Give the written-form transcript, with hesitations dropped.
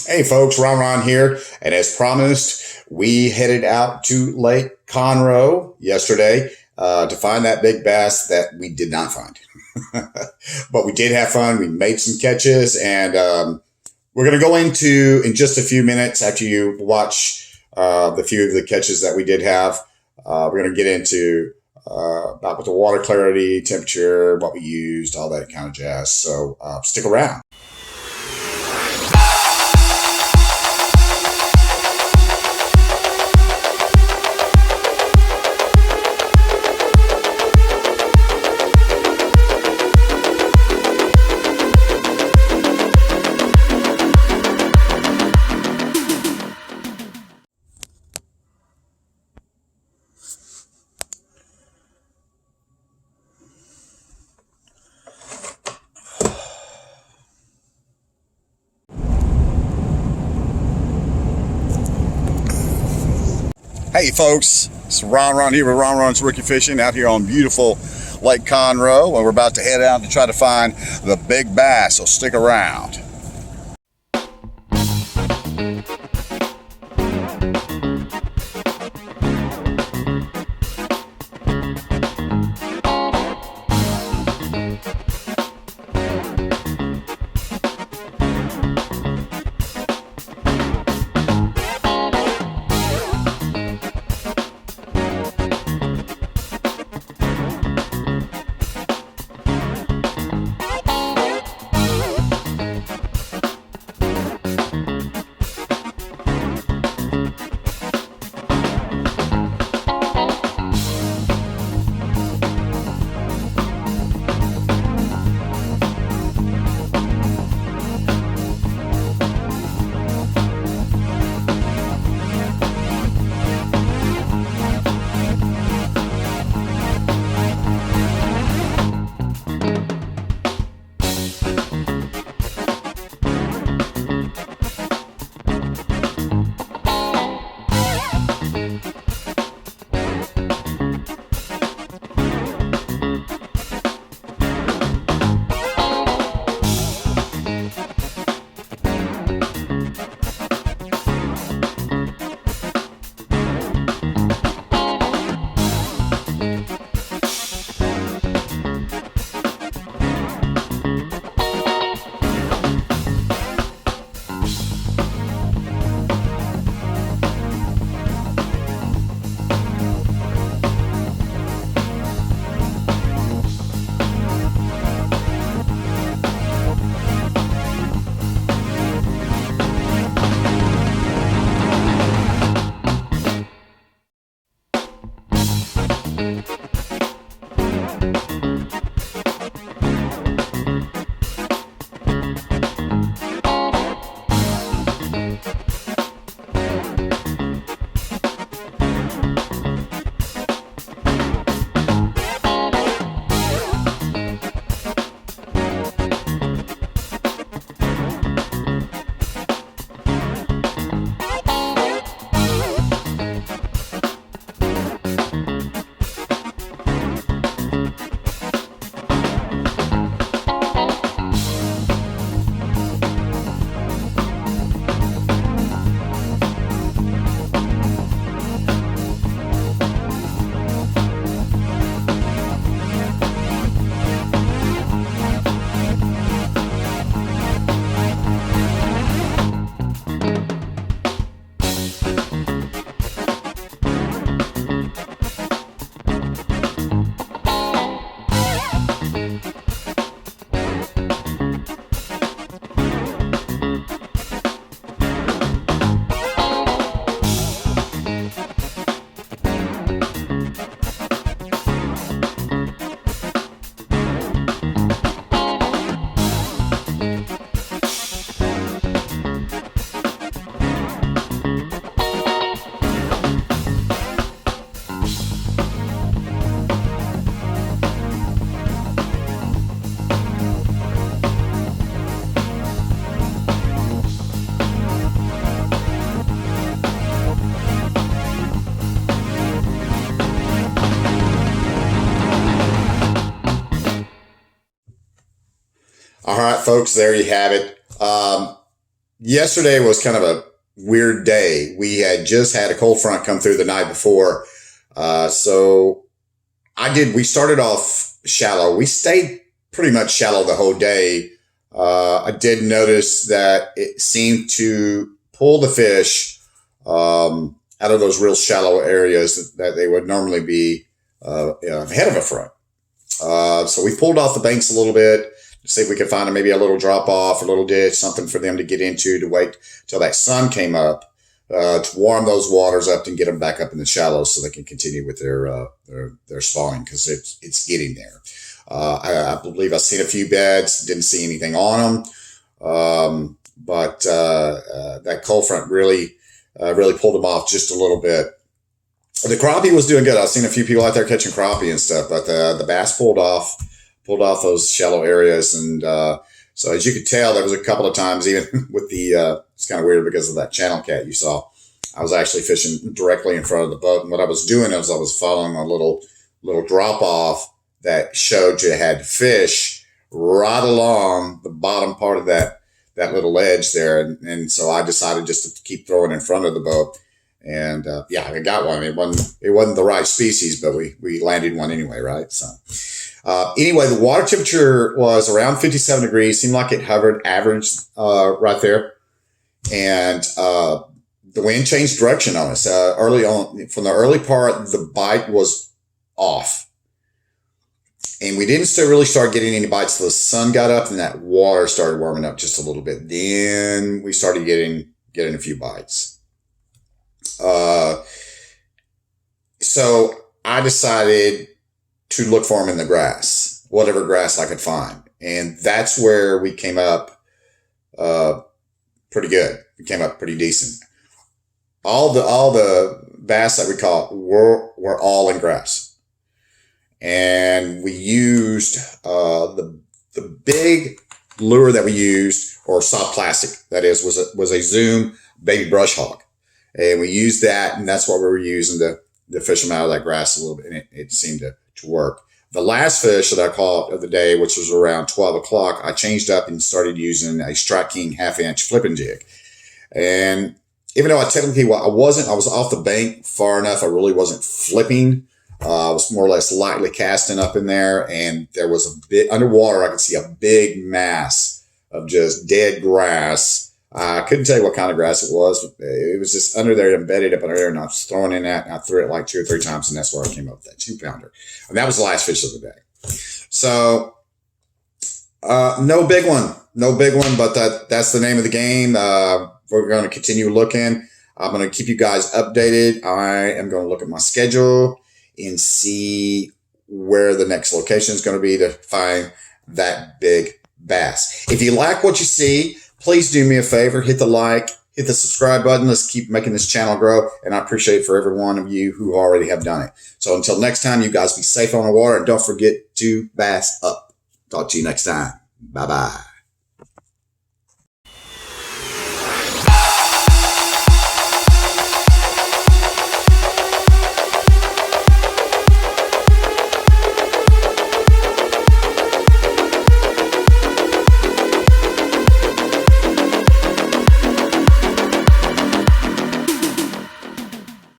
Hey folks, Ron here, and as promised, we headed out to Lake Conroe yesterday to find that big bass that we did not find. But we did have fun. We made some catches, and we're going to go into in just a few minutes after you watch the few of the catches that we did have. We're going to get into about what the water clarity, temperature, what we used, all that kind of jazz. So stick around. Hey folks, it's Ron here with Ron's Rookie Fishing out here on beautiful Lake Conroe, and we're about to head out to try to find the big bass, so stick around. All right, folks, there you have it. yesterday was kind of a weird day. We had just had a cold front come through the night before. So we started off shallow. We stayed pretty much shallow the whole day. I did notice that it seemed to pull the fish, out of those real shallow areas that they would normally be, ahead of a front. So we pulled off the banks a little bit to see if we could find maybe a little drop off, a little ditch, something for them to get into to wait till that sun came up, to warm those waters up and get them back up in the shallows so they can continue with their spawning, because it's getting there. I believe I've seen a few beds, didn't see anything on them. But that cold front really pulled them off just a little bit. The crappie was doing good. I've seen a few people out there catching crappie and stuff, but the bass pulled off those shallow areas. And so as you could tell, there was a couple of times, even with it's kind of weird because of that channel cat you saw, I was actually fishing directly in front of the boat. And what I was doing is I was following a little drop off that showed you had fish right along the bottom part of that little ledge there. And so I decided just to keep throwing in front of the boat. And I got one. It wasn't the right species, but we landed one anyway, right? So anyway, the water temperature was around 57 degrees. Seemed like it hovered average right there. And the wind changed direction on us. Early on, from the early part, the bite was off. And we didn't really start getting any bites till the sun got up and that water started warming up just a little bit. Then we started getting a few bites. So I decided to look for them in the grass, whatever grass I could find. And that's where we came up pretty good. We came up pretty decent. All the bass that we caught were all in grass. And we used the big lure that we used, or soft plastic, that is, was a Zoom baby brush hog. And we used that, and that's what we were using to fish them out of that grass a little bit, and it seemed to work. The last fish that I caught of the day, which was around 12 o'clock, I changed up and started using a Strike King 1/2-inch flipping jig. And even though I was off the bank far enough, I really wasn't flipping. I was more or less lightly casting up in there, and there was a bit underwater. I could see a big mass of just dead grass. I couldn't tell you what kind of grass it was. It was just under there, embedded up under there, and I was throwing in that, and I threw it like 2 or 3 times, and that's where I came up with that 2-pounder. And that was the last fish of the day. So, no big one, but that's the name of the game. We're going to continue looking. I'm going to keep you guys updated. I am going to look at my schedule and see where the next location is going to be to find that big bass. If you like what you see, please do me a favor, hit the like, hit the subscribe button. Let's keep making this channel grow. And I appreciate for every one of you who already have done it. So until next time, you guys be safe on the water, and don't forget to bass up. Talk to you next time. Bye-bye.